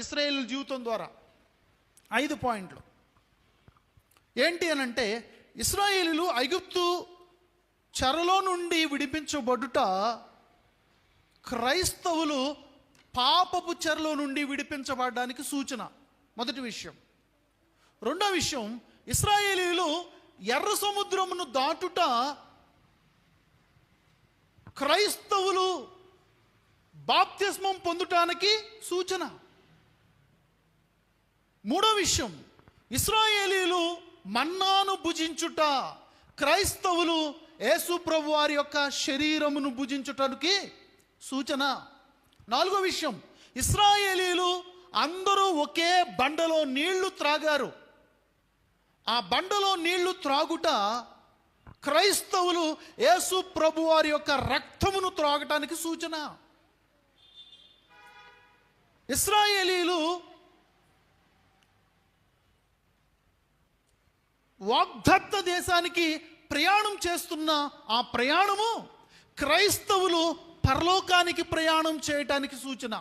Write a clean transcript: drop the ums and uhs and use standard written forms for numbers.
ఇశ్రాయేలు జీవితం ద్వారా. 5 పాయింట్లు ఏంటి అనంటే, ఇశ్రాయేలీలు ఐగుప్తు చెరలో నుండి విడిపించబడుట క్రైస్తవులు పాపపు చెరలో నుండి విడిపించబడడానికి సూచన. మొదటి విషయం. రెండో విషయం, ఇశ్రాయేలీలు ఎర్ర సముద్రమును దాటుట క్రైస్తవులు బాప్తిస్మం పొందుటానికి సూచన. మూడో విషయం, ఇశ్రాయేలీలు మన్నాను భుజించుట క్రైస్తవులు యేసు ప్రభు వారి యొక్క శరీరమును భుజించుటానికి సూచన. నాలుగో విషయం, ఇశ్రాయేలీలు అందరూ ఒకే బండలో నీళ్లు త్రాగారు. ఆ బండలో నీళ్లు త్రాగుట క్రైస్తవులు యేసు ప్రభు వారి యొక్క రక్తమును త్రాగటానికి సూచన. ఇశ్రాయేలీలు వాగ్దత్త దేశానికి ప్రయాణం చేస్తున్న ఆ ప్రయాణము క్రైస్తవులు పరలోకానికి ప్రయాణం చేయటానికి సూచన.